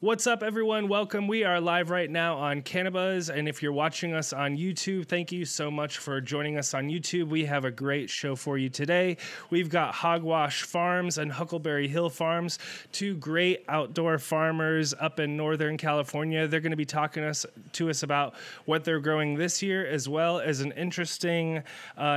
What's up, everyone? Welcome. We are live right now on Cannabis, and if you're watching us on YouTube, thank you so much for joining us on YouTube. We have a great show for you today. We've got Hogwash Farms and Huckleberry Hill Farms, two great outdoor farmers up in Northern California. They're going to be talking to us about what they're growing this year, as well as an interesting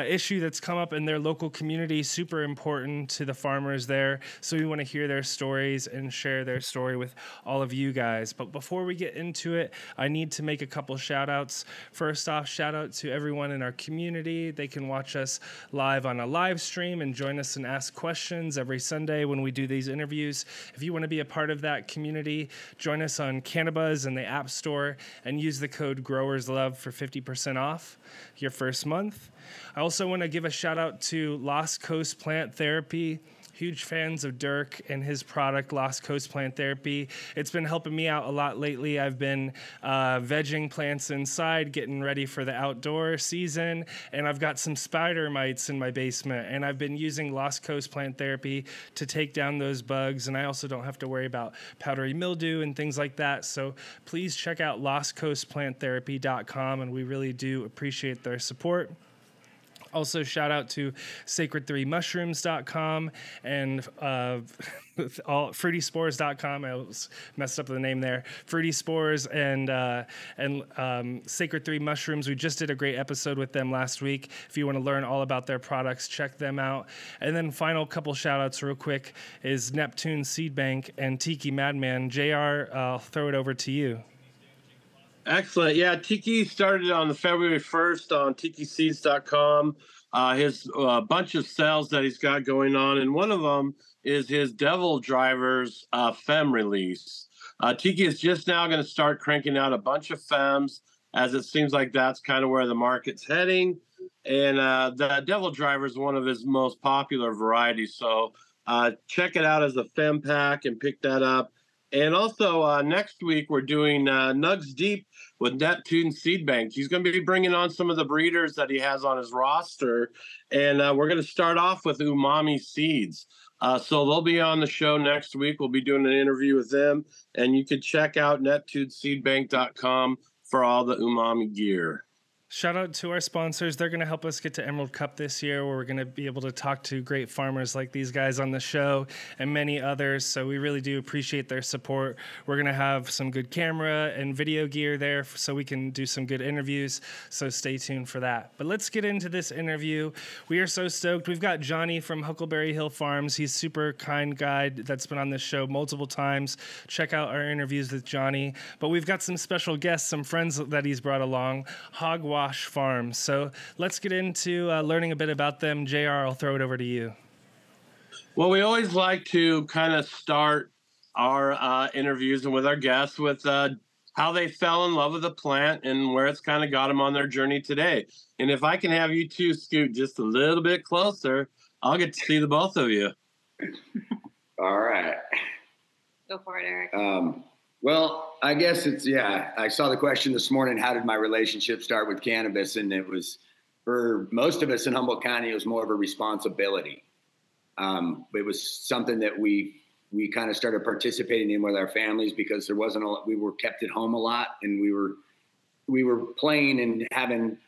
issue that's come up in their local community, super important to the farmers there. So we want to hear their stories and share their story with all of you guys. But before we get into it, I need to make a couple shout outs. First off, shout out to everyone in our community. They can watch us live on a live stream and join us and ask questions every Sunday when we do these interviews. If you want to be a part of that community, join us on Cannabis in the App Store and use the code GROWERSLOVE for 50% off your first month. I also want to give a shout out to Lost Coast Plant Therapy. Huge fans of Dirk and his product, Lost Coast Plant Therapy. It's been helping me out a lot lately. I've been vegging plants inside, getting ready for the outdoor season, and I've got some spider mites in my basement, and I've been using Lost Coast Plant Therapy to take down those bugs, and I also don't have to worry about powdery mildew and things like that. So please check out lostcoastplanttherapy.com, and we really do appreciate their support. Also, shout out to SacredThreeMushrooms.com and FruitySpores.com. I messed up the name there. Fruity Spores and Sacred Three Mushrooms. We just did a great episode with them last week. If you want to learn all about their products, check them out. And then final couple shout outs real quick is NeptuneSeedbank and TikiMadMan. JR, I'll throw it over to you. Excellent. Yeah, Tiki started on the February 1st on TikiSeeds.com. His bunch of sales that he's got going on, and one of them is his Devil Drivers Fem release. Tiki is just now going to start cranking out a bunch of Fems, as it seems like that's kind of where the market's heading. And the Devil Driver is one of his most popular varieties. So check it out as a Fem pack and pick that up. And also next week, we're doing Nugs Deep with NeptuneSeedbank. He's going to be bringing on some of the breeders that he has on his roster. And we're going to start off with Umami Seeds. So they'll be on the show next week. We'll be doing an interview with them. And you can check out NeptuneSeedbank.com for all the Umami gear. Shout out to our sponsors. They're going to help us get to Emerald Cup this year, where we're going to be able to talk to great farmers like these guys on the show and many others. So we really do appreciate their support. We're going to have some good camera and video gear there so we can do some good interviews. So stay tuned for that. But let's get into this interview. We are so stoked. We've got Johnny from Huckleberry Hill Farms. He's a super kind guy that's been on this show multiple times. Check out our interviews with Johnny. But we've got some special guests, some friends that he's brought along, Hogwash Farms. So let's get into learning a bit about them. JR, I'll throw it over to you. Well, we always like to kind of start our interviews and with our guests with how they fell in love with the plant and where it's kind of got them on their journey today. And if I can have you two scoot just a little bit closer, I'll get to see the both of you. All right. Go for it, Eric. Well, I guess I saw the question this morning, how did my relationship start with cannabis? And it was, for most of us in Humboldt County, it was more of a responsibility. It was something that we kind of started participating in with our families because we were kept at home a lot, and we were playing and having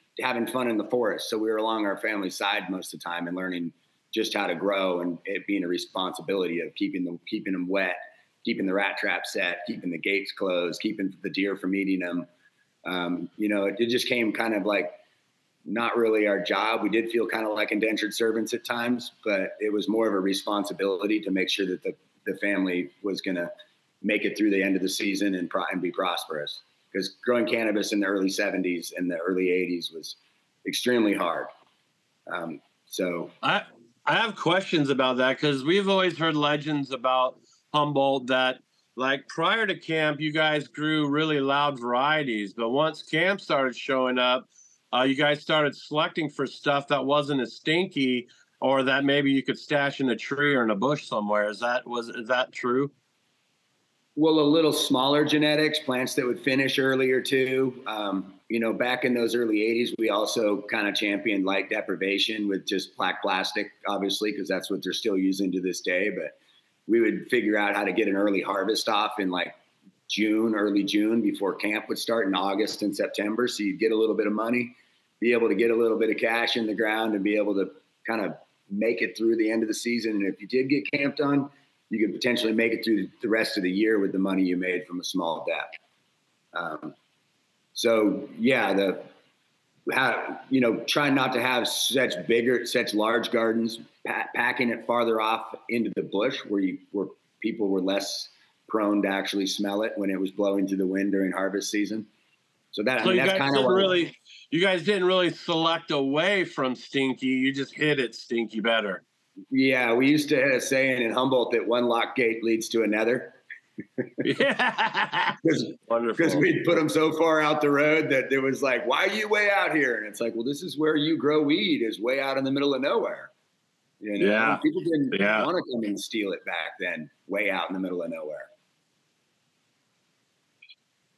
fun in the forest. So we were along our family's side most of the time and learning just how to grow, and it being a responsibility of keeping them wet, keeping the rat trap set, keeping the gates closed, keeping the deer from eating them. It just came kind of like not really our job. We did feel kind of like indentured servants at times, but it was more of a responsibility to make sure that the family was going to make it through the end of the season and be prosperous. Because growing cannabis in the early 70s and the early 80s was extremely hard. So I have questions about that, because we've always heard legends about Humboldt that, like, prior to camp, you guys grew really loud varieties, but once camp started showing up, you guys started selecting for stuff that wasn't as stinky, or that maybe you could stash in a tree or in a bush somewhere. Is that true? Well, a little smaller genetics, plants that would finish earlier too. Back in those early 80s, we also kind of championed light deprivation with just black plastic, obviously, because that's what they're still using to this day. But we would figure out how to get an early harvest off in like June, early June, before camp would start in August and September. So you'd get a little bit of money, be able to get a little bit of cash in the ground, and be able to kind of make it through the end of the season. And if you did get camp done, you could potentially make it through the rest of the year with the money you made from a small debt. So yeah, trying not to have such large gardens, packing it farther off into the bush where people were less prone to actually smell it when it was blowing through the wind during harvest season. So that's kind of you guys didn't really select away from stinky. You just hit it stinky better. Yeah, we used to have a saying in Humboldt that one lock gate leads to another. Yeah, because we'd put them so far out the road that it was like, why are you way out here? And it's like, well, this is where you grow weed, is way out in the middle of nowhere. Yeah, people didn't want to come and steal it back then, way out in the middle of nowhere.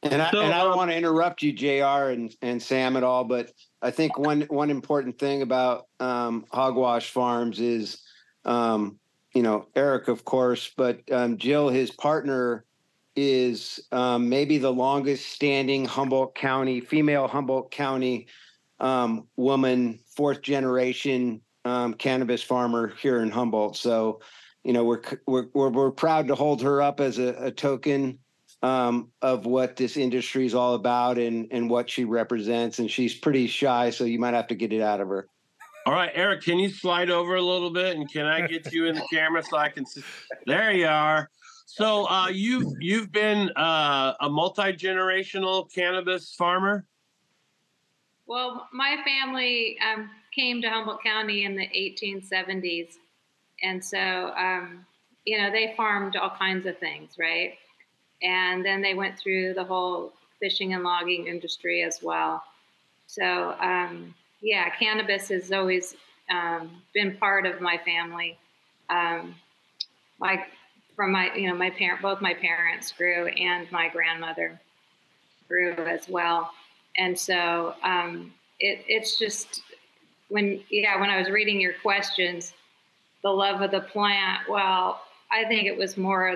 And I don't want to interrupt you, JR and Sam, at all, but I think one important thing about Hogwash Farms is, Eric, of course, but Jill, his partner, is maybe the longest standing female Humboldt County woman, fourth generation cannabis farmer here in Humboldt. So, we're proud to hold her up as a token of what this industry is all about and what she represents. And she's pretty shy, so you might have to get it out of her. All right, Eric, can you slide over a little bit, and can I get you in the camera so I can see? There you are. So you've been a multi-generational cannabis farmer? Well, my family came to Humboldt County in the 1870s. And so, they farmed all kinds of things, right? And then they went through the whole fishing and logging industry as well. So, cannabis has always been part of my family. Both my parents grew, and my grandmother grew as well. And so it's just when I was reading your questions, the love of the plant. Well, I think it was more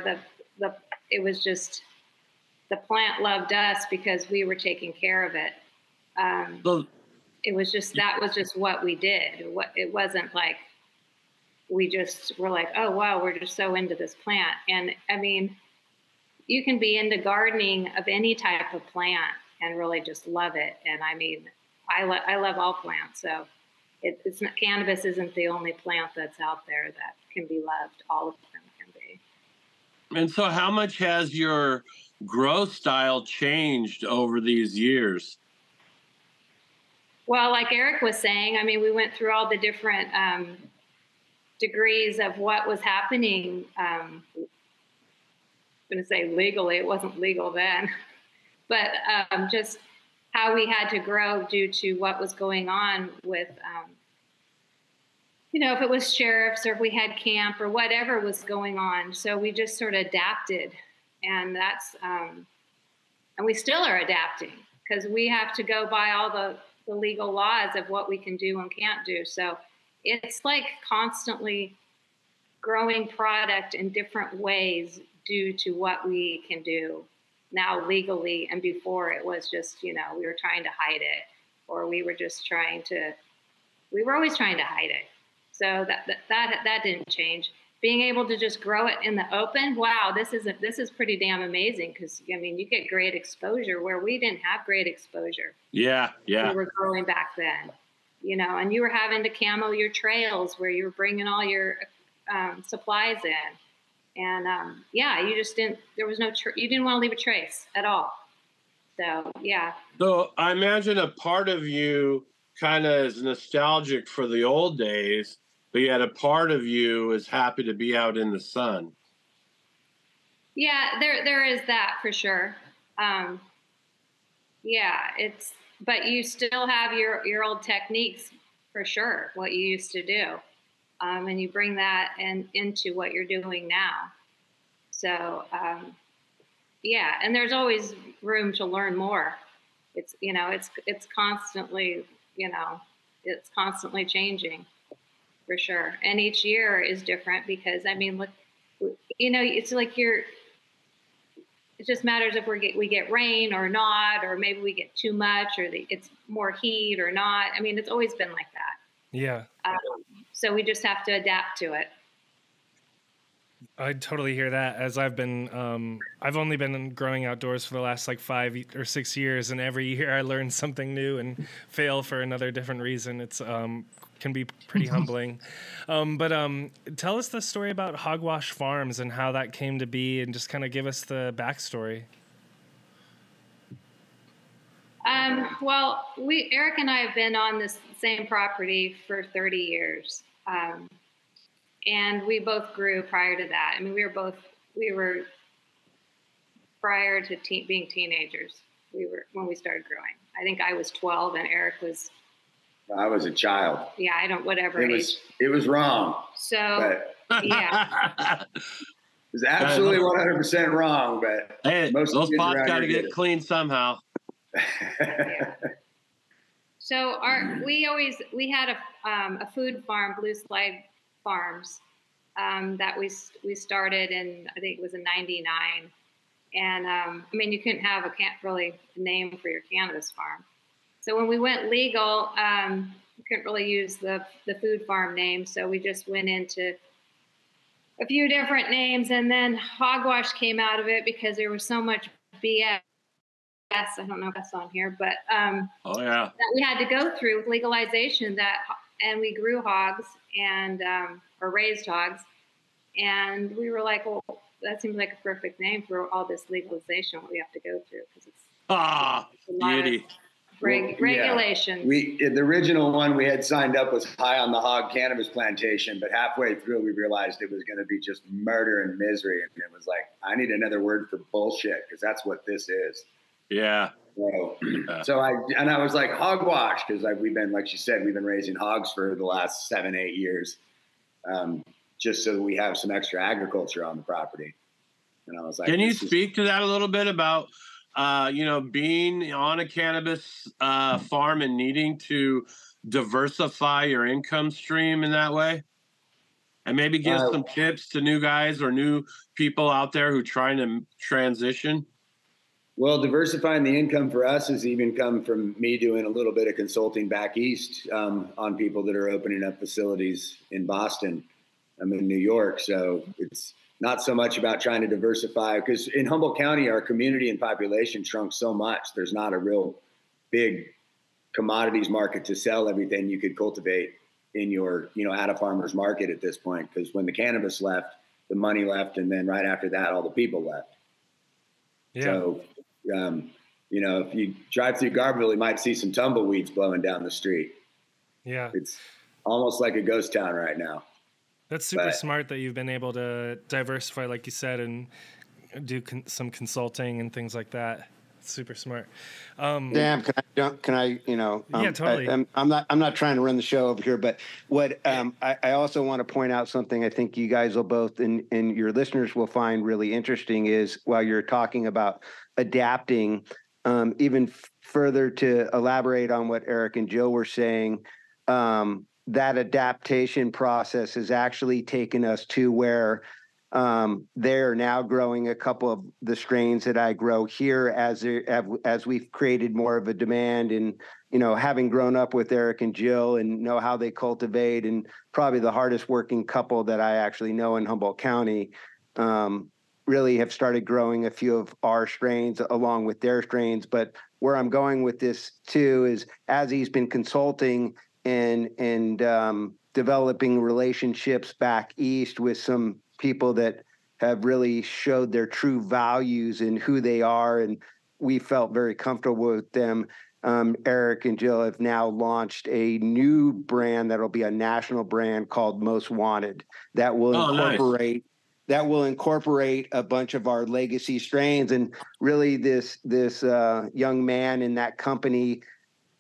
it was just the plant loved us because we were taking care of it. It was just, that was just what we did. It wasn't like we just were like, oh, wow, we're just so into this plant. And I mean, you can be into gardening of any type of plant and really just love it. And I mean, I love all plants. So it's not, cannabis isn't the only plant that's out there that can be loved. All of them can be. And so how much has your growth style changed over these years? Well, like Eric was saying, I mean, we went through all the different degrees of what was happening. I'm going to say legally, it wasn't legal then, but just how we had to grow due to what was going on with, if it was sheriffs or if we had camp or whatever was going on. So we just sort of adapted, and that's, and we still are adapting because we have to go by all the legal laws of what we can do and can't do. So it's like constantly growing product in different ways due to what we can do now legally. And before it was just, we were trying to hide it, or we were always trying to hide it. So that didn't change. Being able to just grow it in the open, wow, this is pretty damn amazing, because I mean, you get great exposure where we didn't have great exposure. Yeah. We were growing back then, and you were having to camo your trails where you were bringing all your supplies in, and you just didn't. There was no. You didn't want to leave a trace at all. So yeah. So I imagine a part of you kind of is nostalgic for the old days, but yet a part of you is happy to be out in the sun. Yeah, there is that for sure. But you still have your old techniques for sure, what you used to do. And you bring that into what you're doing now. So, and there's always room to learn more. It's constantly, it's constantly changing. For sure. And each year is different because, I mean, look, it's like it just matters if we get rain or not, or maybe we get too much, or it's more heat or not. I mean, it's always been like that. Yeah. So we just have to adapt to it. I totally hear that. As I've only been growing outdoors for the last like 5 or 6 years, and every year I learn something new and fail for another different reason. It's can be pretty humbling. But tell us the story about Hogwash Farms and how that came to be, and just kind of give us the backstory. Well, Eric and I have been on this same property for 30 years. And we both grew prior to that. I mean, we were prior to being teenagers. When we started growing. I think I was 12 and Eric was. I was a child. Yeah, whatever. It was wrong. So, yeah. It was absolutely 100% wrong, but hey, those pots got to get cleaned somehow. Yeah. So we had a food farm, Blue Slide Farms, that we started in, I think it was in '99, and I mean, you couldn't have really name for your cannabis farm. So when we went legal, we couldn't really use the food farm name, so we just went into a few different names, and then Hogwash came out of it because there was so much BS. I don't know if that's on here, but that we had to go through with legalization. And we grew hogs or raised hogs, and we were like, well, that seems like a perfect name for all this legalization what we have to go through, because it's a lot beauty. of regulations. The original one we had signed up was High on the Hog Cannabis Plantation, but halfway through we realized it was going to be just murder and misery, and it was like, I need another word for bullshit, because that's what this is. Yeah. So I was like, Hogwash, because we've been, like she said, we've been raising hogs for the last 7-8 years, just so that we have some extra agriculture on the property. And I was like, can you speak to that a little bit about, being on a cannabis farm and needing to diversify your income stream in that way? And maybe give some tips to new guys or new people out there who are trying to transition. Well, diversifying the income for us has even come from me doing a little bit of consulting back east on people that are opening up facilities in Boston. I'm in New York, so it's not so much about trying to diversify, because in Humboldt County, our community and population shrunk so much. There's not a real big commodities market to sell everything you could cultivate in your, at a farmer's market at this point, because when the cannabis left, the money left, and then right after that, all the people left. Yeah. So, if you drive through Garberville, you might see some tumbleweeds blowing down the street. Yeah. It's almost like a ghost town right now. That's super smart that you've been able to diversify, like you said, and do some consulting and things like that. It's super smart. Damn, can I, yeah, totally. I'm not trying to run the show over here, but what, I also want to point out something I think you guys will both, and your listeners will find really interesting, is while you're talking about adapting, even further to elaborate on what Eric and Jill were saying, that adaptation process has actually taken us to where they're now growing a couple of the strains that I grow here as we've created more of a demand, and having grown up with Eric and Jill and know how they cultivate, and probably the hardest working couple that I actually know in Humboldt County, really have started growing a few of our strains along with their strains. But where I'm going with this too is, as he's been consulting and developing relationships back east with some people that have really showed their true values and who they are, and we felt very comfortable with them. Eric and Jill have now launched a new brand that'll be a national brand called Most Wanted that will incorporate a bunch of our legacy strains. And really, this young man in that company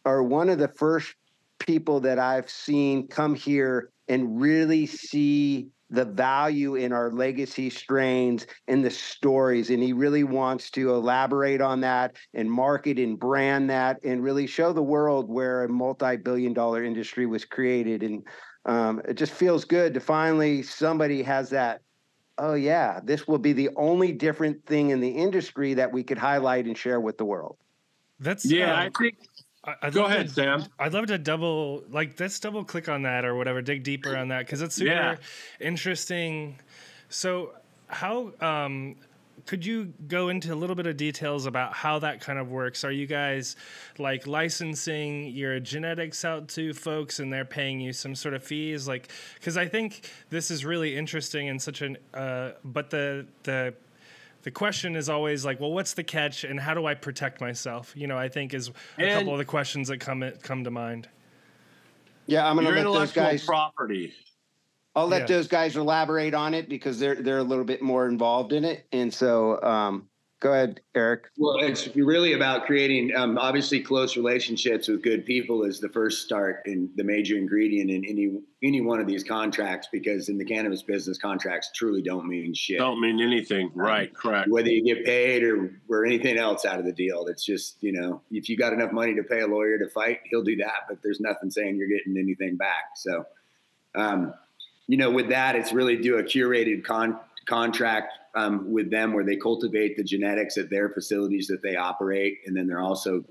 are one of the first people that I've seen come here and really see the value in our legacy strains and the stories. And he really wants to elaborate on that and market and brand that and really show the world where a multi-billion-dollar industry was created. And it just feels good to finally somebody has that oh yeah, this will be the only different thing in the industry that we could highlight and share with the world. That's I think. Go ahead, Sam. I'd love to let's double click on that or whatever, dig deeper on that because it's super interesting. So how could you go into a little bit of details about how that kind of works? Are you guys like licensing your genetics out to folks and they're paying you some sort of fees? Like, because I think this is really interesting and such an but the question is always like, well, what's the catch and how do I protect myself? You know, I think is a couple of the questions that come to mind. Yeah, I'm going to let those guys property. I'll let those guys elaborate on it because they're a little bit more involved in it. And so go ahead, Eric. Well, it's really about creating, obviously, close relationships with good people is the first start and the major ingredient in any one of these contracts, because in the cannabis business, contracts truly don't mean shit. Don't mean anything. Right, correct. Whether you get paid or anything else out of the deal, it's just, you know, if you got enough money to pay a lawyer to fight, he'll do that, but there's nothing saying you're getting anything back. So, you know, with that, it's really do a curated contract with them where they cultivate the genetics at their facilities that they operate. And then they're also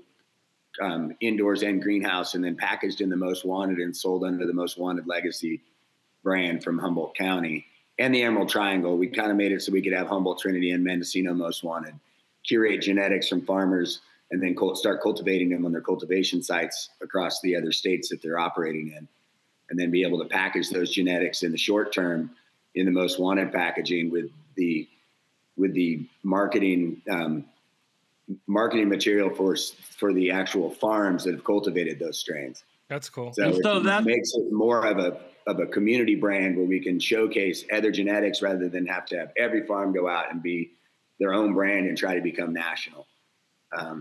indoors and greenhouse and then packaged in the Most Wanted and sold under the Most Wanted legacy brand from Humboldt County and the Emerald Triangle. We kind of made it so we could have Humboldt, Trinity, and Mendocino Most Wanted, curate genetics from farmers, and then start cultivating them on their cultivation sites across the other states that they're operating in. And then be able to package those genetics in the short term in the Most Wanted packaging with the marketing material for the actual farms that have cultivated those strains. That's cool. So that makes it more of a community brand where we can showcase other genetics rather than have to have every farm go out and be their own brand and try to become national.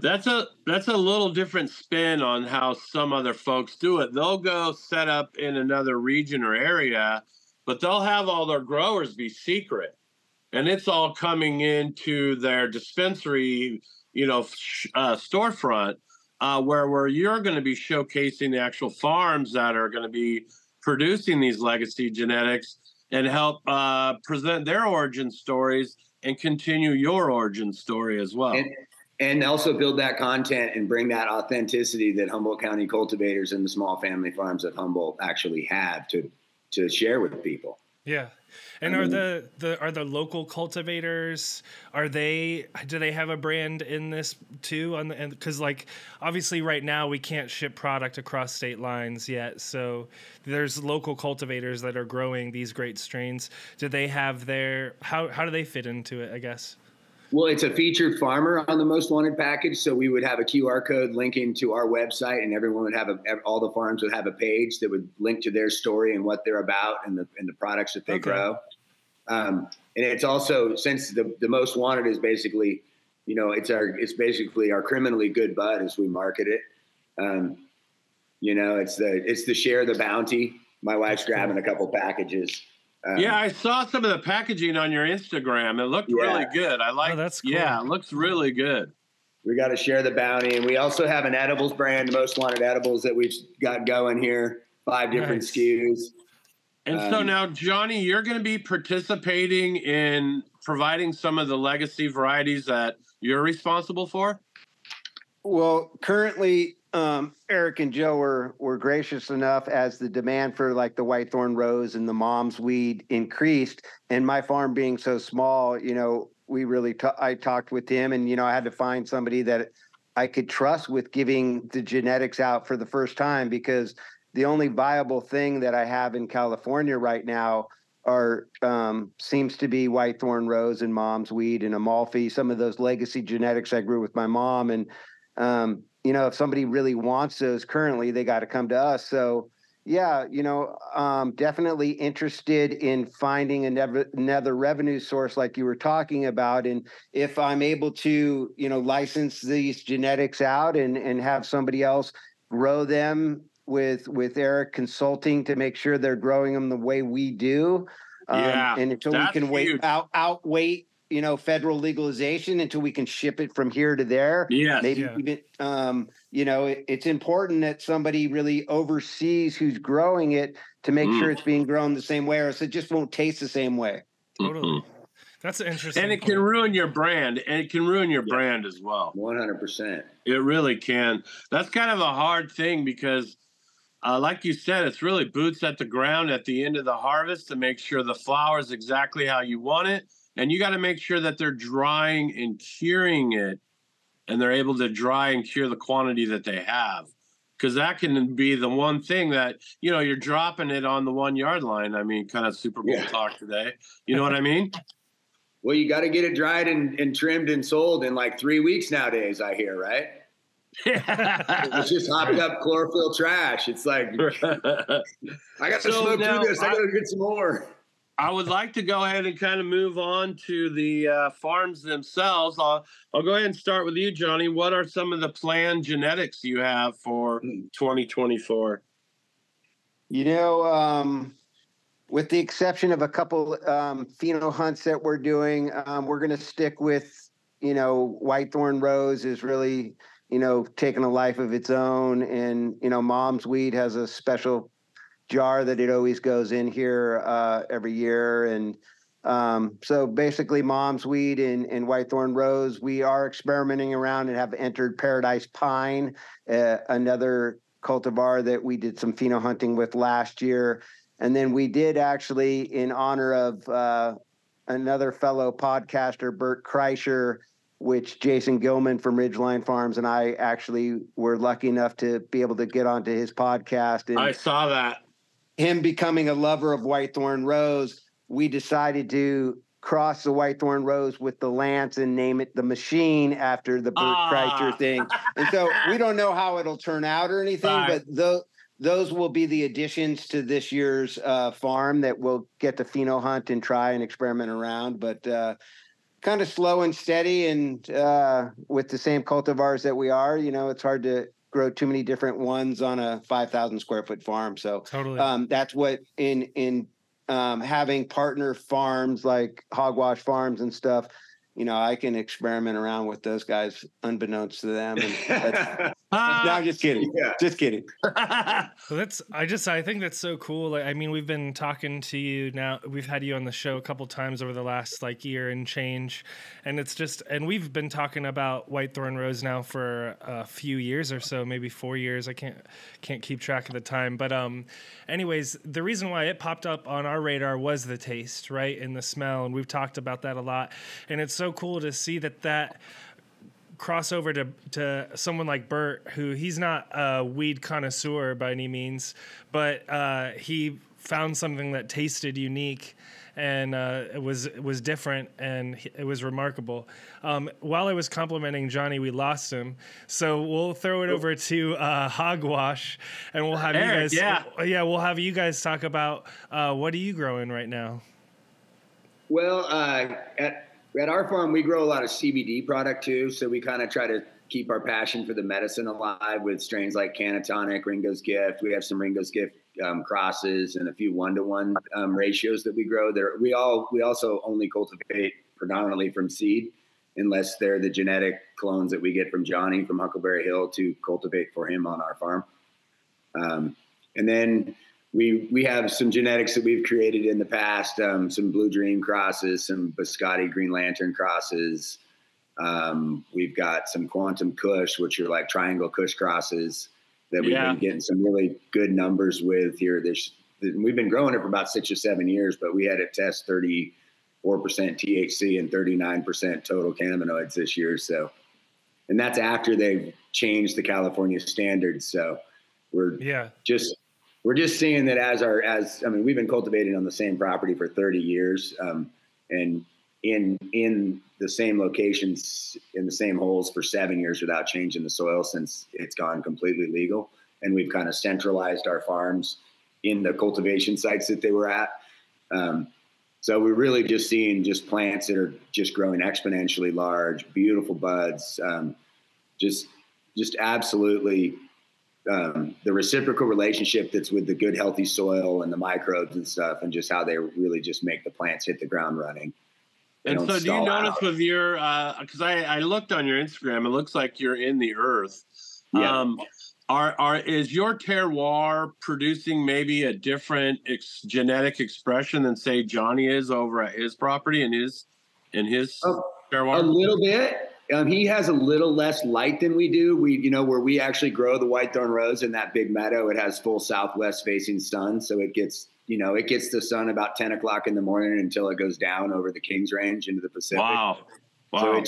That's a little different spin on how some other folks do it. They'll go set up in another region or area, but they'll have all their growers be secret, and it's all coming into their dispensary, you know, storefront, where you're going to be showcasing the actual farms that are going to be producing these legacy genetics and help present their origin stories and continue your origin story as well. And also build that content and bring that authenticity that Humboldt County cultivators and the small family farms of Humboldt actually have to share with people. Yeah. And are the local cultivators, do they have a brand in this too? Because like obviously right now we can't ship product across state lines yet. So there's local cultivators that are growing these great strains. Do they have how do they fit into it, I guess? Well, it's a featured farmer on the Most Wanted package, so we would have a QR code linking to our website, and everyone would have all the farms would have a page that would link to their story and what they're about and the products that they grow. And it's also, since the Most Wanted is basically, you know, it's basically our criminally good bud as we market it. You know, it's the share the bounty. My wife's grabbing a couple packages. Yeah, I saw some of the packaging on your Instagram. It looked really good. I like. Oh, that's cool. Yeah, it looks really good. We got to share the bounty, and we also have an edibles brand, Most Wanted Edibles, that we've got going here. 5 different SKUs. And so now, Johnny, you're going to be participating in providing some of the legacy varieties that you're responsible for? Well, currently, Eric and Joe were gracious enough as the demand for like the whitethorn rose and the mom's weed increased, and my farm being so small, you know, I talked with him, and, you know, I had to find somebody that I could trust with giving the genetics out for the first time, because the only viable thing that I have in California right now seems to be whitethorn rose and mom's weed and Amalfi, some of those legacy genetics I grew with my mom. And, you know, if somebody really wants those currently, they got to come to us. So yeah, you know, definitely interested in finding another revenue source like you were talking about. And if I'm able to, you know, license these genetics out and have somebody else grow them with Eric consulting to make sure they're growing them the way we do. And until we can outweight, you know, federal legalization, until we can ship it from here to there. Even, you know, it's important that somebody really oversees who's growing it to make sure it's being grown the same way, or else it just won't taste the same way. Totally. That's an interesting And it point. can ruin your brand, and it can ruin your brand as well. 100%. It really can. That's kind of a hard thing because, like you said, it's really boots at the ground at the end of the harvest to make sure the flower is exactly how you want it. And you got to make sure that they're drying and curing it, and they're able to dry and cure the quantity that they have. Because that can be the one thing that, you know, you're dropping it on the 1 yard line. I mean, kind of Super Bowl talk today. You know what I mean? Well, you got to get it dried and trimmed and sold in like 3 weeks nowadays, I hear, right? It's just hopped up chlorophyll trash. It's like, I got to smoke through this. I got to get some more. I would like to go ahead and kind of move on to the farms themselves. I'll go ahead and start with you, Johnny. What are some of the planned genetics you have for 2024? You know, with the exception of a couple pheno hunts that we're doing, we're going to stick with, you know, whitethorn rose is really, you know, taking a life of its own. And, you know, mom's weed has a special jar that it always goes in here every year. And so basically mom's weed and whitethorn rose, we are experimenting around and have entered paradise pine, another cultivar that we did some pheno hunting with last year. And then we did actually, in honor of another fellow podcaster, Bert Kreischer, which Jason Gilman from Ridgeline Farms and I actually were lucky enough to be able to get onto his podcast. And I saw that. Him becoming a lover of whitethorn rose, we decided to cross the whitethorn rose with the lance and name it the Machine after the Bert Kreischer thing. And so we don't know how it'll turn out or anything, but those will be the additions to this year's farm that we'll get to pheno hunt and try and experiment around. But kind of slow and steady, and with the same cultivars that we are, you know, it's hard to grow too many different ones on a 5,000 square foot farm. So totally. That's what in having partner farms like Hogwash Farms and stuff, you know, I can experiment around with those guys unbeknownst to them. And no, I'm just kidding. Yeah. Just kidding. Well, I think that's so cool. Like, I mean, we've been talking to you now. We've had you on the show a couple times over the last like year and change. And and we've been talking about whitethorn rose now for a few years or so, maybe 4 years. I can't keep track of the time. But anyways, the reason why it popped up on our radar was the taste, right? And the smell. And we've talked about that a lot. And it's so cool to see that crossover to someone like Bert, who he's not a weed connoisseur by any means, but he found something that tasted unique and it was different and it was remarkable. While I was complimenting Johnny, we lost him, so we'll throw it over to Hogwash, and we'll have Eric, you guys. We'll have you guys talk about what are you growing right now. Well, at our farm, we grow a lot of CBD product too. So we kind of try to keep our passion for the medicine alive with strains like Canatonic, Ringo's Gift. We have some Ringo's Gift crosses and a few 1-to-1 ratios that we grow there. We also only cultivate predominantly from seed, unless they're the genetic clones that we get from Johnny from Huckleberry Hill to cultivate for him on our farm. And then we have some genetics that we've created in the past, some Blue Dream crosses, some Biscotti Green Lantern crosses. We've got some Quantum Kush, which are like Triangle Kush crosses that we've been getting some really good numbers with here. We've been growing it for about 6 or 7 years, but we had it test 34% THC and 39% total cannabinoids this year. So, and that's after they've changed the California standards. So we're just seeing that we've been cultivating on the same property for 30 years, and in the same locations, in the same holes for 7 years without changing the soil since it's gone completely legal. And we've kind of centralized our farms in the cultivation sites that they were at. So we're really just seeing just plants that are just growing exponentially large, beautiful buds, just absolutely the reciprocal relationship that's with the good, healthy soil and the microbes and stuff, and just how they really just make the plants hit the ground running. And so do you notice with your, because I looked on your Instagram, it looks like you're in the earth. Yeah. Is your terroir producing maybe a different genetic expression than say Johnny is over at his property and his in his A terroir? little bit. He has a little less light than we do. Where we actually grow the whitethorn rose in that big meadow, it has full southwest facing sun. So it gets the sun about 10 o'clock in the morning until it goes down over the Kings Range into the Pacific. Wow. So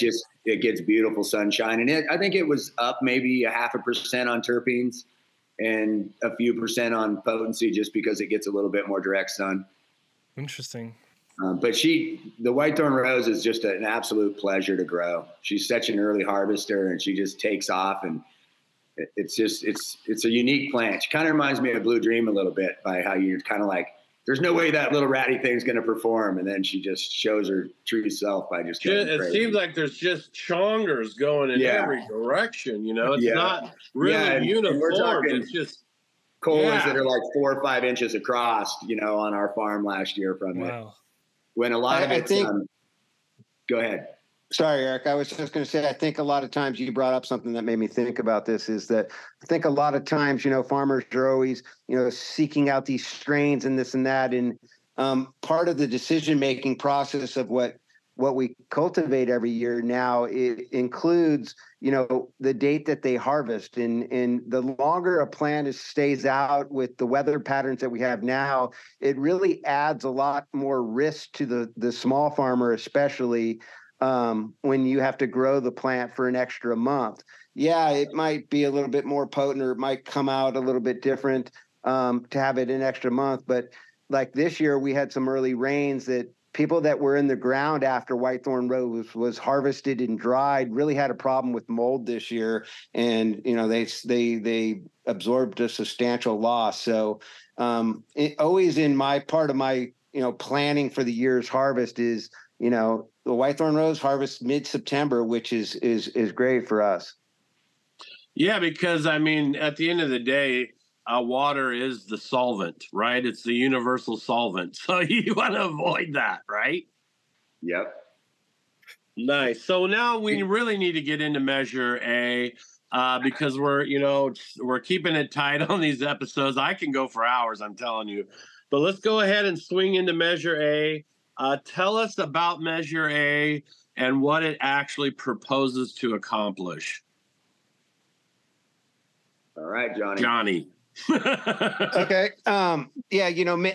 it gets beautiful sunshine. And I think it was up maybe 0.5% on terpenes and a few percent on potency, just because it gets a little bit more direct sun. Interesting. But the whitethorn rose is just an absolute pleasure to grow. She's such an early harvester, and she just takes off, and it's a unique plant. She kind of reminds me of Blue Dream a little bit by how you're kind of like, there's no way that little ratty thing's going to perform. And then she just shows her true self by just going it crazy. seems like there's just chongers going in every direction. It's not really uniform. It's just colas that are like 4 or 5 inches across, on our farm last year from it. When a lot of it's, go ahead. Sorry, Eric. I was just going to say, I think a lot of times you brought up something that made me think about this, is that I think a lot of times, farmers are always, seeking out these strains and this and that. And part of the decision-making process of what we cultivate every year now, it includes, the date that they harvest. And the longer a plant stays out with the weather patterns that we have now, it really adds a lot more risk to the small farmer, especially when you have to grow the plant for an extra month. Yeah, it might be a little bit more potent, or it might come out a little bit different to have it an extra month. But like this year, we had some early rains that people that were in the ground after whitethorn rose was harvested and dried really had a problem with mold this year. And, they absorbed a substantial loss. So always in my part of my, planning for the year's harvest is, the whitethorn rose harvest mid-September, which is great for us. Yeah, because at the end of the day, water is the solvent, right? It's the universal solvent. So you want to avoid that, right? Yep. Nice. So now we really need to get into Measure A because we're keeping it tight on these episodes. I can go for hours, I'm telling you. But let's go ahead and swing into Measure A. Tell us about Measure A and what it actually proposes to accomplish. All right, Johnny. Okay.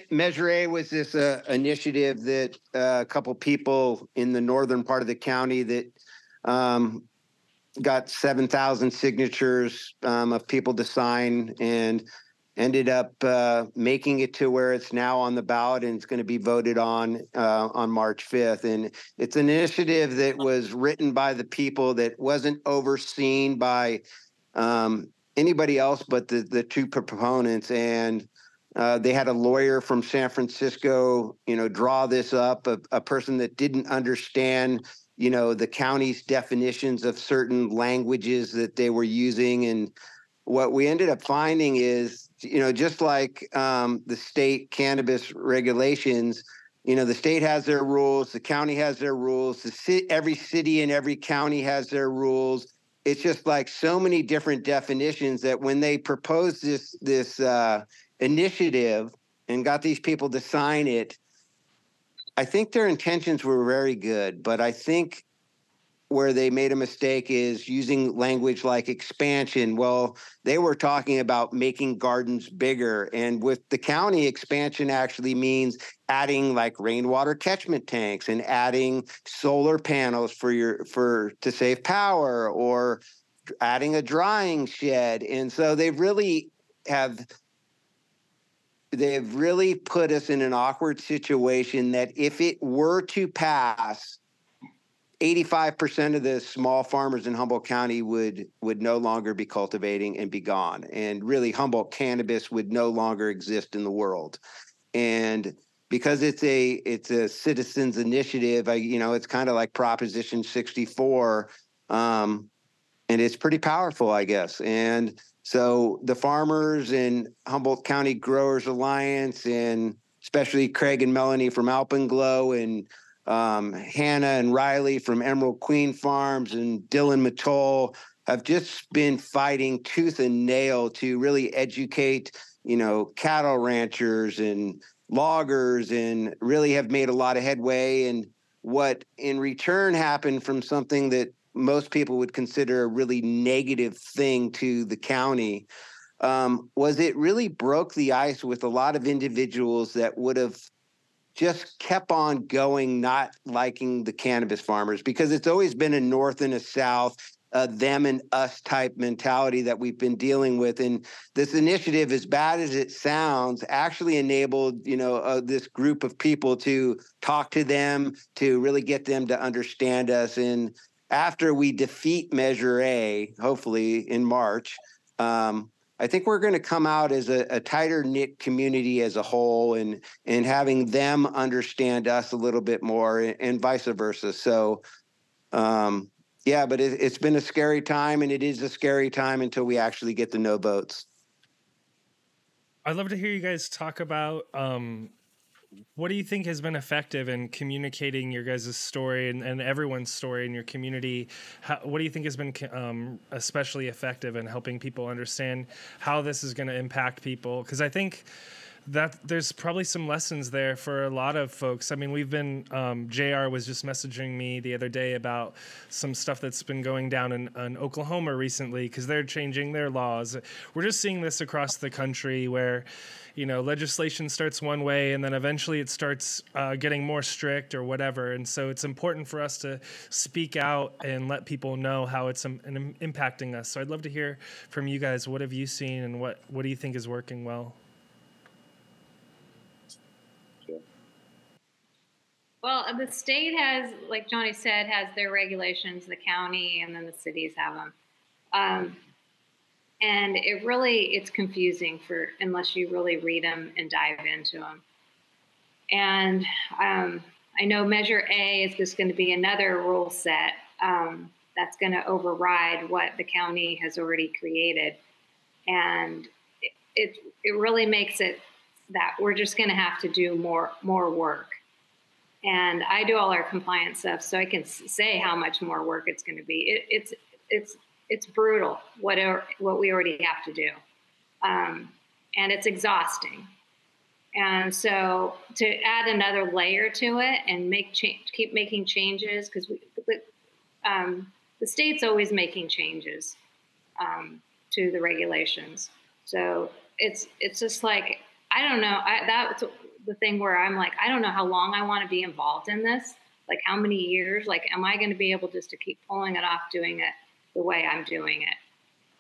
Measure A was this initiative that a couple people in the northern part of the county that got 7,000 signatures of people to sign, and ended up making it to where it's now on the ballot, and it's going to be voted on March 5th. And it's an initiative that was written by the people, that wasn't overseen by anybody else but the two proponents. And they had a lawyer from San Francisco, draw this up, a person that didn't understand, the county's definitions of certain languages that they were using. And what we ended up finding is, just like the state cannabis regulations, the state has their rules, the county has their rules, every city and every county has their rules. It's just like so many different definitions that when they proposed this initiative and got these people to sign it, I think their intentions were very good, but I think where they made a mistake is using language like expansion. Well, they were talking about making gardens bigger. And with the county, expansion actually means adding like rainwater catchment tanks and adding solar panels to save power, or adding a drying shed. And so they've really put us in an awkward situation that if it were to pass, 85% of the small farmers in Humboldt County would no longer be cultivating and be gone. And really, Humboldt cannabis would no longer exist in the world. And because it's a citizens initiative, it's kind of like Proposition 64, and it's pretty powerful, I guess. And so the farmers and Humboldt County Growers Alliance, and especially Craig and Melanie from Alpenglow, and Hannah and Riley from Emerald Queen Farms, and Dylan Mattoll have just been fighting tooth and nail to really educate, cattle ranchers and loggers, and really have made a lot of headway. And what in return happened from something that most people would consider a really negative thing to the county was it really broke the ice with a lot of individuals that would have just kept on going, not liking the cannabis farmers, because it's always been a North and a South, them and us type mentality that we've been dealing with. And this initiative, as bad as it sounds, actually enabled, this group of people to talk to them, to really get them to understand us. And after we defeat Measure A, hopefully in March, I think we're going to come out as a tighter knit community as a whole, and having them understand us a little bit more, and vice versa. So, yeah, but it's been a scary time, and it is a scary time until we actually get the no votes. I'd love to hear you guys talk about what do you think has been effective in communicating your guys' story and everyone's story in your community? What do you think has been especially effective in helping people understand how this is going to impact people? Because I think that there's probably some lessons there for a lot of folks. I mean, we've been, JR was just messaging me the other day about some stuff that's been going down in Oklahoma recently because they're changing their laws. We're just seeing this across the country where, legislation starts one way and then eventually it starts getting more strict or whatever. And so it's important for us to speak out and let people know how it's impacting us. So I'd love to hear from you guys. What have you seen and what do you think is working well? Well, the state has, like Johnny said, has their regulations, the county, and then the cities have them. And it's confusing unless you really read them and dive into them. And I know Measure A is just going to be another rule set that's going to override what the county has already created. And it really makes it that we're just going to have to do more work. And I do all our compliance stuff, so I can say how much more work it's going to be. It's brutal, what we already have to do, and it's exhausting. And so to add another layer to it and keep making changes, because the state's always making changes to the regulations. So it's just like, I don't know. That's the thing where I'm like, I don't know how long I want to be involved in this. Like how many years? Like, am I going to be able just to keep pulling it off, doing it the way I'm doing it,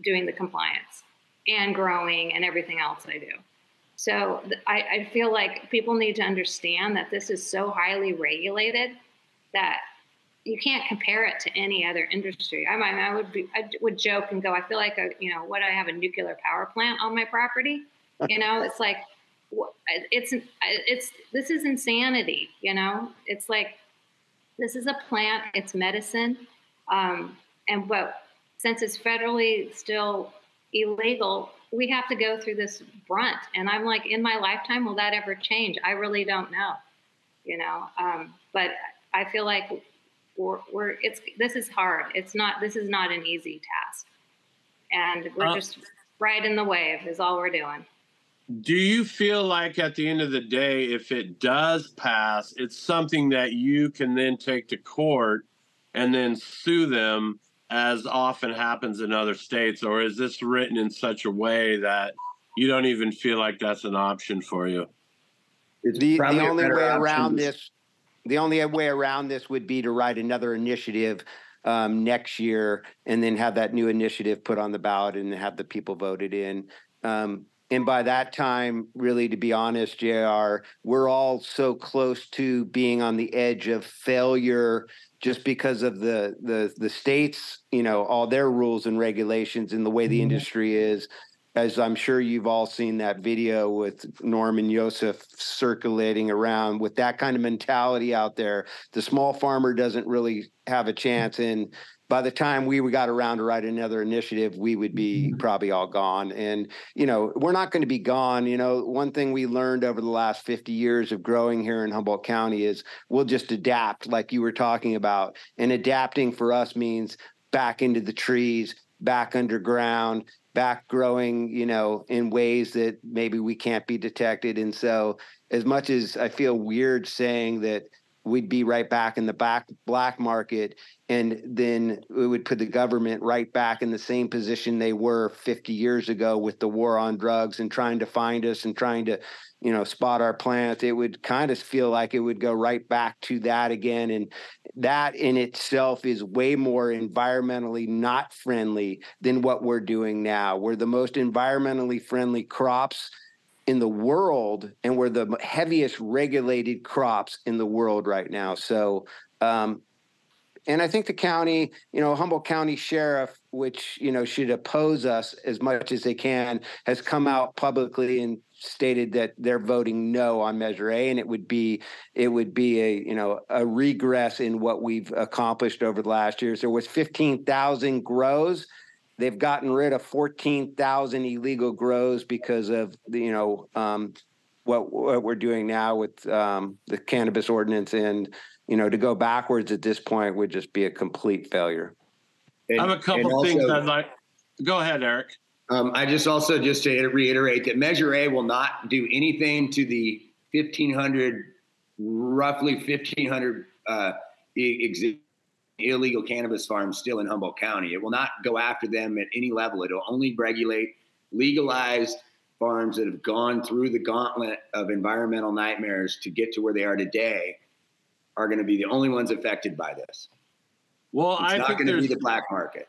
doing the compliance and growing and everything else I do? So I feel like people need to understand that this is so highly regulated that you can't compare it to any other industry. I would joke and go, I feel like I have a nuclear power plant on my property. It's like, this is insanity. It's like, this is a plant, it's medicine. But since it's federally still illegal, we have to go through this brunt. And I'm like, in my lifetime, will that ever change? I really don't know, but I feel like this is hard. This is not an easy task. And we're just riding the wave is all we're doing. Do you feel like at the end of the day, if it does pass, it's something that you can then take to court and then sue them, as often happens in other states? Or is this written in such a way that you don't even feel like that's an option for you? The only way around this would be to write another initiative next year and then have that new initiative put on the ballot and have the people voted in. And by that time, really, to be honest, JR, we're all so close to being on the edge of failure just because of the states, all their rules and regulations and the way the industry is. As I'm sure you've all seen that video with Norman Yosef circulating around with that kind of mentality out there, the small farmer doesn't really have a chance. And by the time we got around to write another initiative, we would be probably all gone. And, we're not going to be gone. One thing we learned over the last 50 years of growing here in Humboldt County is we'll just adapt, like you were talking about. And adapting for us means back into the trees, back underground, back growing, in ways that maybe we can't be detected. And so as much as I feel weird saying that we'd be right back in the black market, and then it would put the government right back in the same position they were 50 years ago with the war on drugs and trying to find us and trying to, spot our plants. It would kind of feel like it would go right back to that again. And that in itself is way more environmentally not friendly than what we're doing now. We're the most environmentally friendly crops in the world, and we're the heaviest regulated crops in the world right now. So, and I think the county, Humboldt County Sheriff, which, should oppose us as much as they can, has come out publicly and stated that they're voting no on Measure A, and it would be a regress in what we've accomplished over the last years. There was 15,000 grows. They've gotten rid of 14,000 illegal grows because of what we're doing now with the cannabis ordinance, and to go backwards at this point would just be a complete failure. I have a couple things I'd like. Go ahead, Eric. I just to reiterate that Measure A will not do anything to the roughly 1,500 illegal cannabis farms still in Humboldt County. It will not go after them at any level. It will only regulate legalized farms that have gone through the gauntlet of environmental nightmares to get to where they are today are going to be the only ones affected by this. Well, it's not going to be the black market.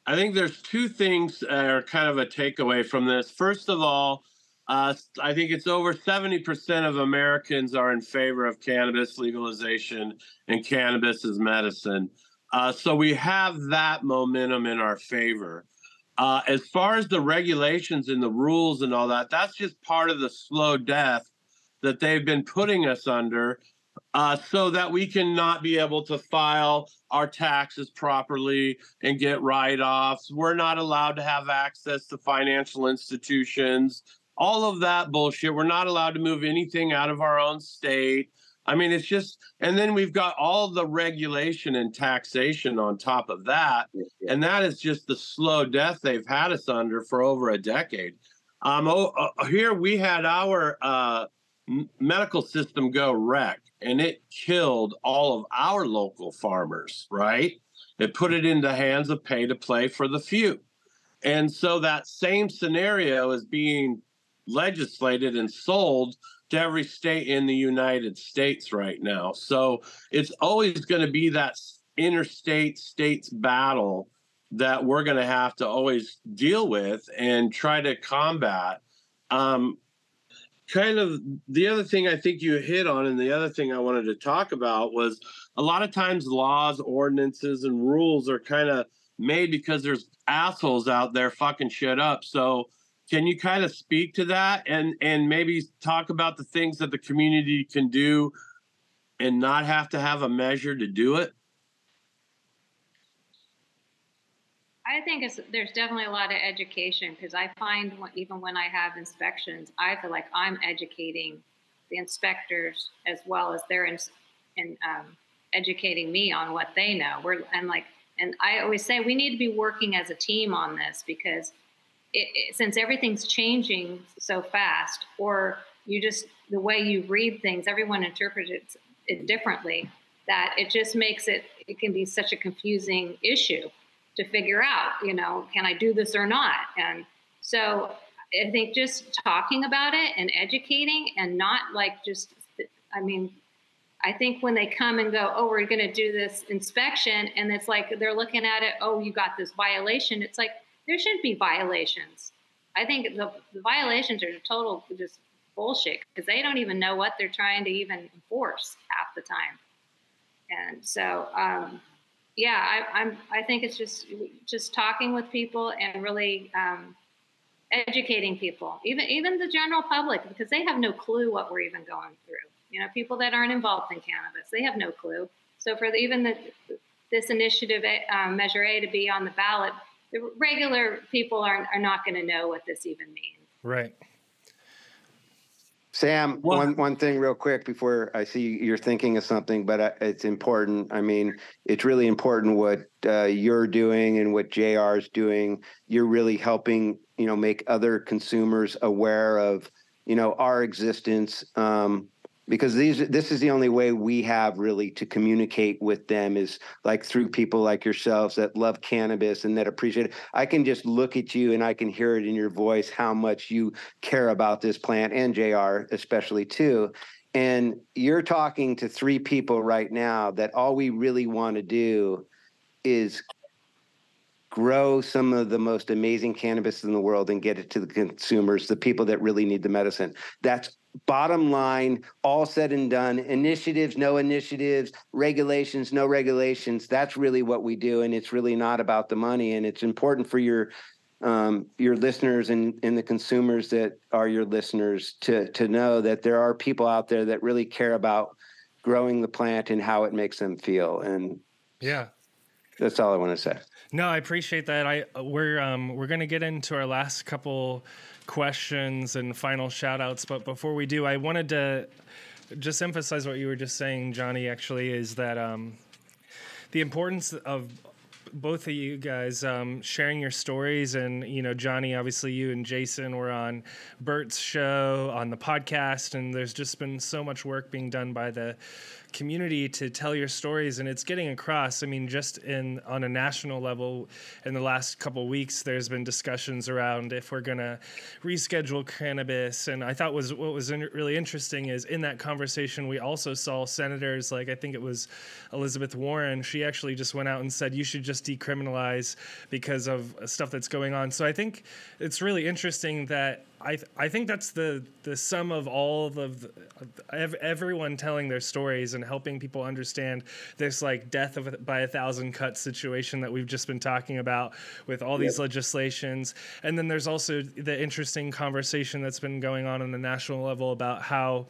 I think there's two things that are kind of a takeaway from this. First of all, I think it's over 70% of Americans are in favor of cannabis legalization and cannabis as medicine. So we have that momentum in our favor. As far as the regulations and the rules and all that, that's just part of the slow death that they've been putting us under, so that we can not be able to file our taxes properly and get write-offs. We're not allowed to have access to financial institutions, all of that bullshit. We're not allowed to move anything out of our own state. I mean, it's just, and then we've got all the regulation and taxation on top of that. And that is just the slow death they've had us under for over a decade. Here we had our medical system go wreck, and it killed all of our local farmers, right? It put it in the hands of pay to play for the few. And so that same scenario is being legislated and sold to every state in the United States right now. So it's always going to be that interstate states battle that we're going to have to always deal with and try to combat. Kind of the other thing I think you hit on, and the other thing I wanted to talk about, was a lot of times laws, ordinances, and rules are kind of made because there's assholes out there fucking shit up. So can you kind of speak to that and maybe talk about the things that the community can do and not have to have a measure to do it? I think there's definitely a lot of education, because I find even when I have inspections, I feel like I'm educating the inspectors as well as they're educating me on what they know. And I always say we need to be working as a team on this, because since everything's changing so fast, or the way you read things, everyone interprets it differently, that it just makes it can be such a confusing issue to figure out, can I do this or not? And so I think just talking about it and educating, and not I think when they come and go, oh, we're going to do this inspection, and it's like they're looking at it, oh, you got this violation. It's like, there shouldn't be violations. I think the violations are total just bullshit, because they don't even know what they're trying to even enforce half the time. And so, I think it's just talking with people and really educating people, even the general public, because they have no clue what we're even going through. People that aren't involved in cannabis, they have no clue. So for this initiative, Measure A, to be on the ballot, the regular people are not going to know what this even means. Right. Sam, one thing real quick before I see you're thinking of something, but it's important. I mean, it's really important what you're doing and what JR's doing. You're really helping, make other consumers aware of, our existence. because this is the only way we have really to communicate with them, is like through people like yourselves that love cannabis and that appreciate it. I can just look at you and I can hear it in your voice how much you care about this plant, and JR especially too. And you're talking to three people right now that all we really want to do is grow some of the most amazing cannabis in the world and get it to the consumers, the people that really need the medicine. That's bottom line, all said and done. Initiatives, no initiatives, regulations, no regulations. That's really what we do. And it's really not about the money. And it's important for your listeners and the consumers that are your listeners to know that there are people out there that really care about growing the plant and how it makes them feel. And yeah, that's all I want to say. No, I appreciate that. We're going to get into our last couple questions and final shout outs. But before we do, I wanted to just emphasize what you were just saying, Johnny, actually, is that the importance of both of you guys sharing your stories. And, you know, Johnny, obviously you and Jason were on Bert's show, on the podcast, and there's just been so much work being done by the community to tell your stories, and it's getting across. I mean, just on a national level, in the last couple of weeks, there's been discussions around if we're going to reschedule cannabis. And I thought what was really interesting is in that conversation, we also saw senators, like I think it was Elizabeth Warren. She actually just went out and said you should just decriminalize because of stuff that's going on. So I think it's really interesting that I think that's the sum of all of everyone telling their stories and helping people understand this like death by 1,000 cuts situation that we've just been talking about with all these legislations. And then there's also the interesting conversation that's been going on the national level about how,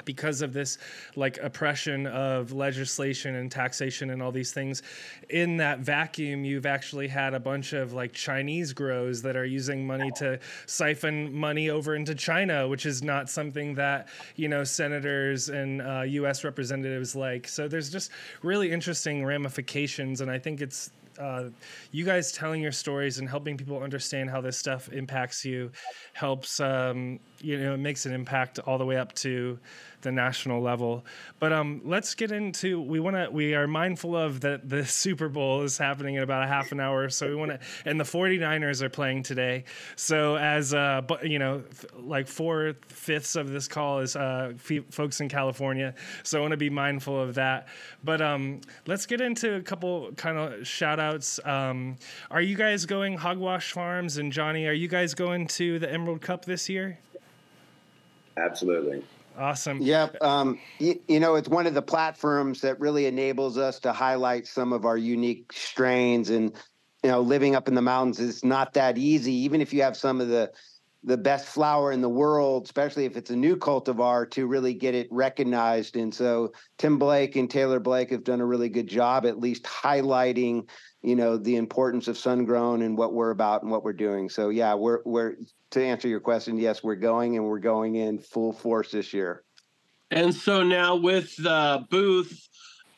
because of this like oppression of legislation and taxation and all these things, in that vacuum, you've actually had a bunch of like Chinese grows that are using money to siphon money over into China, which is not something that, you know, senators and U.S. representatives like. So there's just really interesting ramifications. And I think it's you guys telling your stories and helping people understand how this stuff impacts you helps, you know, it makes an impact all the way up to the national level. But let's get into, we are mindful of that the Super Bowl is happening in about a half an hour. So we want to, and the 49ers are playing today. So as, you know, like 4/5 of this call is folks in California. So I want to be mindful of that. But let's get into a couple kind of shout outs. Are you guys going Hogwash Farms? And Johnny, are you guys going to the Emerald Cup this year? Absolutely. Awesome. Yep. You know, it's one of the platforms that really enables us to highlight some of our unique strains. And, you know, living up in the mountains is not that easy. Even if you have some of the best flower in the world, especially if it's a new cultivar, to really get it recognized. And so Tim Blake and Taylor Blake have done a really good job at least highlighting, you know, the importance of sun-grown and what we're about and what we're doing. So yeah, we're to answer your question, yes, we're going, and we're going in full force this year. And so now with the booth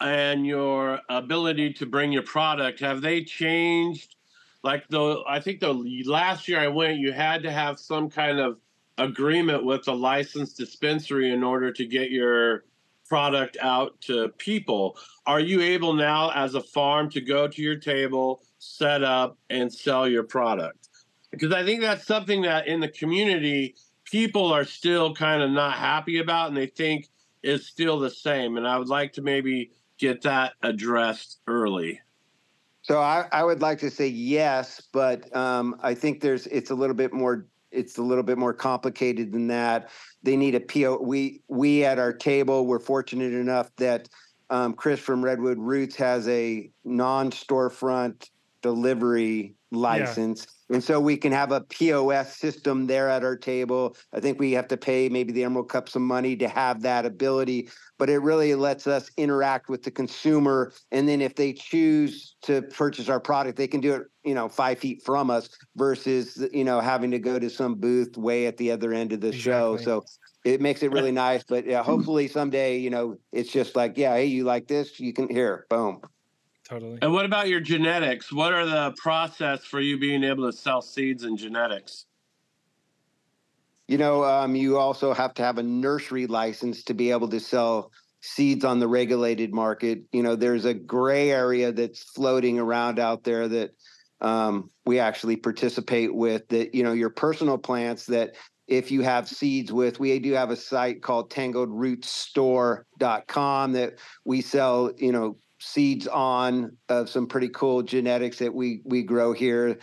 and your ability to bring your product, have they changed? Like I think the last year I went, you had to have some kind of agreement with a licensed dispensary in order to get your product out to people. Are you able now as a farm to go to your table, set up, and sell your product? Because I think that's something that in the community, people are still kind of not happy about, and they think is still the same. And I would like to maybe get that addressed early. So I would like to say yes, but I think it's a little bit more complicated than that. They need a PO. We at our table, we're fortunate enough that Chris from Redwood Roots has a non-storefront delivery license. Yeah. And so we can have a POS system there at our table. I think we have to pay maybe the Emerald Cup some money to have that ability, but it really lets us interact with the consumer. And then if they choose to purchase our product, they can do it, you know, 5 feet from us versus, you know, having to go to some booth way at the other end of the show. So it makes it really nice. But yeah, hopefully someday, you know, it's just like, yeah, hey, you like this? You can hear, boom. Totally. And what about your genetics? What are the process for you being able to sell seeds and genetics? You also have to have a nursery license to be able to sell seeds on the regulated market. There's a gray area that's floating around out there that we actually participate with, that, your personal plants that if you have seeds with, we do have a site called tangledrootstore.com that we sell, seeds on of some pretty cool genetics that we grow here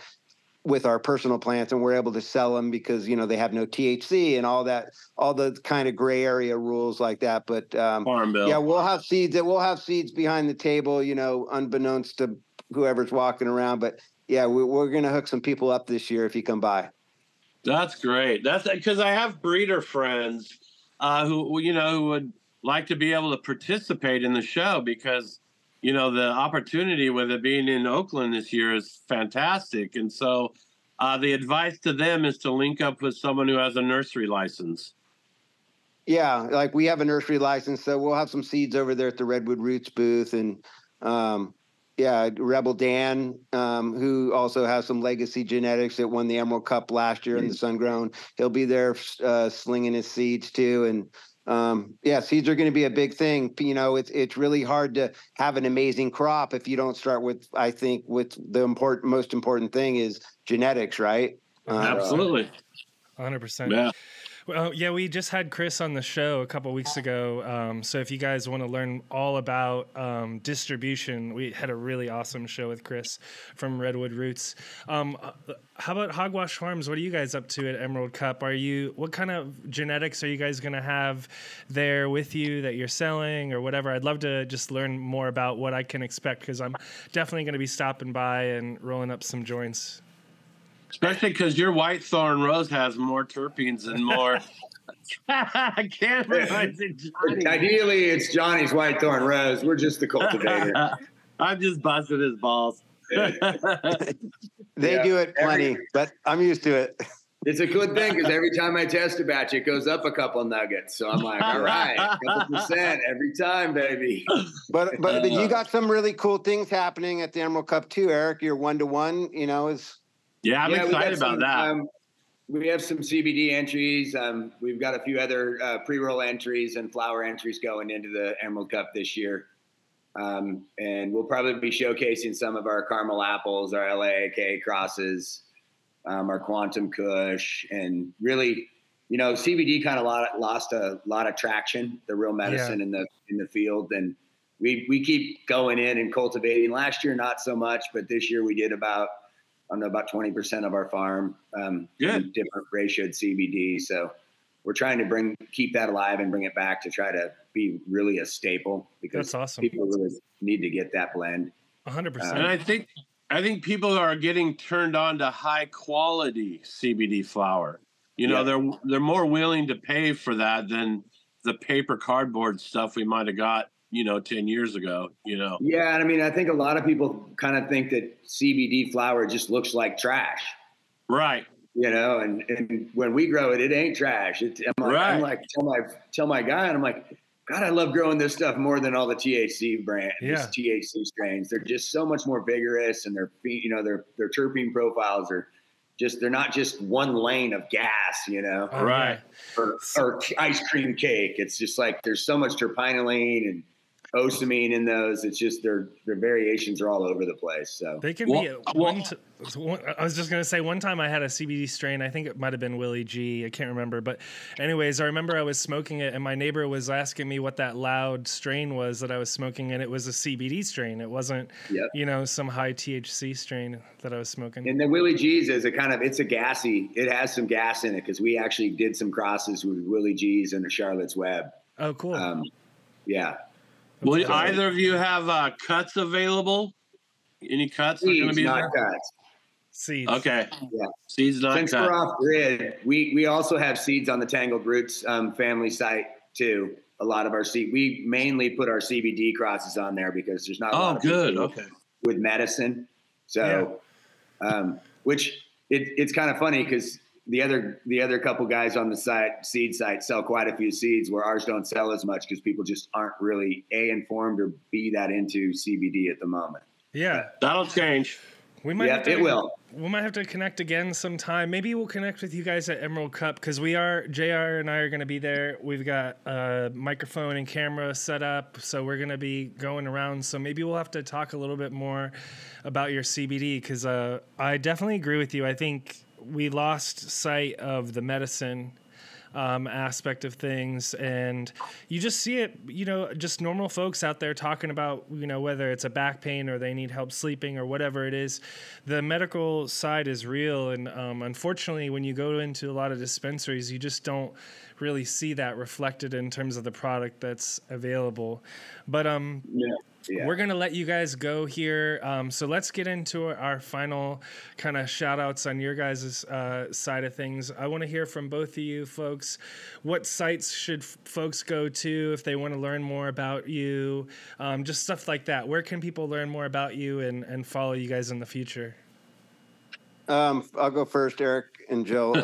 with our personal plants, and we're able to sell them because, they have no THC and all the kind of gray area rules like that. But Farm Bill. Yeah, we'll have seeds behind the table, unbeknownst to whoever's walking around. But yeah, we're going to hook some people up this year if you come by. That's great. That's because I have breeder friends who would like to be able to participate in the show because, the opportunity with it being in Oakland this year is fantastic. And so the advice to them is to link up with someone who has a nursery license. Yeah, like we have a nursery license, so we'll have some seeds over there at the Redwood Roots booth. And Rebel Dan, who also has some legacy genetics that won the Emerald Cup last year in the Sun Grown. He'll be there slinging his seeds too. And seeds are going to be a big thing. It's really hard to have an amazing crop if you don't start with, I think, with the most important thing is genetics, right? Absolutely. 100%. Yeah. Well, yeah, we just had Chris on the show a couple weeks ago. So if you guys want to learn all about distribution, we had a really awesome show with Chris from Redwood Roots. How about Hogwash Farms? What are you guys up to at Emerald Cup? What kind of genetics are you guys going to have there with you that you're selling or whatever? I'd love to just learn more about what I can expect because I'm definitely going to be stopping by and rolling up some joints. Especially because your white thorn rose has more terpenes and more. I can't realize it, Johnny. Ideally, it's Johnny's white thorn rose. We're just the cultivator. I'm just busting his balls. They do it plenty, but I'm used to it. It's a good thing because every time I test a batch, it goes up a couple nuggets. So I'm like, all right, a couple percent every time, baby. But you got some really cool things happening at the Emerald Cup too, Eric. Your 1-to-1, is. Yeah, I'm excited about that. We have some CBD entries. We've got a few other pre-roll entries and flower entries going into the Emerald Cup this year. And we'll probably be showcasing some of our caramel apples, our LAAK crosses, our Quantum Kush. And really, CBD kind of lost a lot of traction, the real medicine in the field. And we keep going in and cultivating. Last year, not so much, but this year we did about 20% of our farm, different ratioed CBD. So we're trying to keep that alive and bring it back to try to be really a staple because that's awesome. People really need to get that blend. 100%. And I think people are getting turned on to high quality CBD flower. They're more willing to pay for that than the paper cardboard stuff we might have got 10 years ago, Yeah. And I mean, I think a lot of people kind of think that CBD flower just looks like trash. Right. And when we grow it, it ain't trash. I'm like, tell my guy, and I'm like, God, I love growing this stuff more than all the THC THC strains. They're just so much more vigorous, and their terpene profiles are they're not just one lane of gas, Right. Or ice cream cake. It's just like, there's so much terpinolene and osamine in those. It's just their variations are all over the place. So they can be. I was just gonna say, one time I had a CBD strain. I think it might have been Willie G. I can't remember, but anyways, I remember I was smoking it, and my neighbor was asking me what that loud strain was that I was smoking, and it was a CBD strain. It wasn't, some high THC strain that I was smoking. And the Willie G's it's a gassy. It has some gas in it because we actually did some crosses with Willie G's and the Charlotte's Web. Oh, cool. Yeah. Will either of you have cuts available? Any cuts are going to be not there? Cuts. Seeds. Okay. Yeah. Seeds not Since cut. we're off grid, we also have seeds on the Tangled Roots family site too. A lot of our seed. We mainly put our CBD crosses on there because there's not a lot of people with medicine. So, which it's kind of funny because the other couple guys on the seed site sell quite a few seeds where ours don't sell as much because people just aren't really A, informed, or B, that into CBD at the moment. Yeah. That'll change. We might Yeah, it will. We might have to connect again sometime. Maybe we'll connect with you guys at Emerald Cup because JR and I are going to be there. We've got a microphone and camera set up, so we're going to be going around. So maybe we'll have to talk a little bit more about your CBD because I definitely agree with you. I think we lost sight of the medicine aspect of things, and you just see it, just normal folks out there talking about, whether it's a back pain or they need help sleeping or whatever it is. The medical side is real, and unfortunately, when you go into a lot of dispensaries, you just don't really see that reflected in terms of the product that's available. But we're going to let you guys go here. So let's get into our final kind of shout outs on your guys' side of things. I want to hear from both of you folks. What sites should folks go to if they want to learn more about you? Just stuff like that. Where can people learn more about you and follow you guys in the future? I'll go first, Eric and Jill.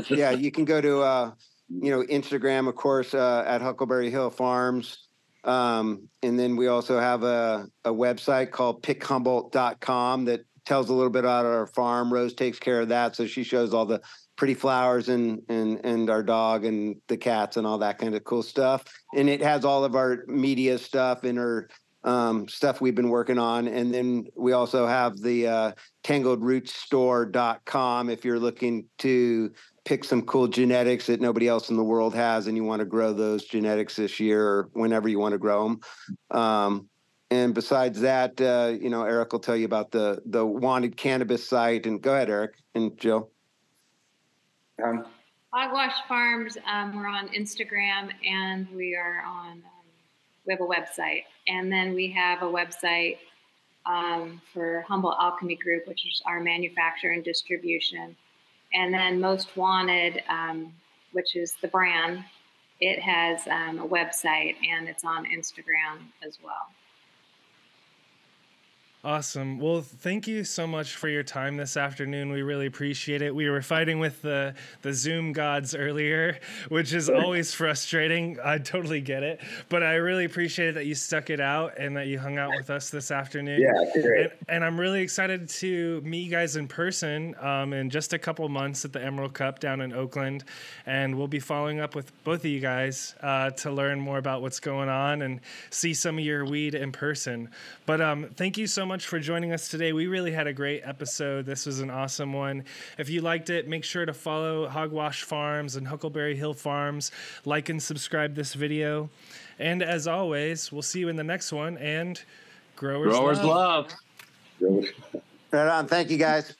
Yeah, you can go to, Instagram, of course, at Huckleberry Hill Farms. And then we also have a website called pickhumboldt.com that tells a little bit about our farm. Rose takes care of that. So she shows all the pretty flowers and our dog and the cats and all that kind of cool stuff. And it has all of our media stuff and our stuff we've been working on. And then we also have the tangledrootstore.com if you're looking to pick some cool genetics that nobody else in the world has and you want to grow those genetics this year or whenever you want to grow them. And besides that, Eric will tell you about the Wanted Cannabis site. And go ahead, Eric and Jill. Hogwash Farms, we're on Instagram, and we are on, we have a website. And then we have a website for Humboldt Alchemy Group, which is our manufacturer and distribution. And then Most Wanted, which is the brand, it has a website, and it's on Instagram as well. Awesome. Well, thank you so much for your time this afternoon. We really appreciate it. We were fighting with the Zoom gods earlier, which is always frustrating. I totally get it. But I really appreciate it that you stuck it out and that you hung out with us this afternoon. Yeah, great. And I'm really excited to meet you guys in person in just a couple months at the Emerald Cup down in Oakland. And we'll be following up with both of you guys to learn more about what's going on and see some of your weed in person. But thank you so much for joining us today. We really had a great episode. This was an awesome one. If you liked it, make sure to follow Hogwash Farms and Huckleberry Hill Farms. Like and subscribe this video. And as always, we'll see you in the next one. And growers love. Right on. Thank you, guys.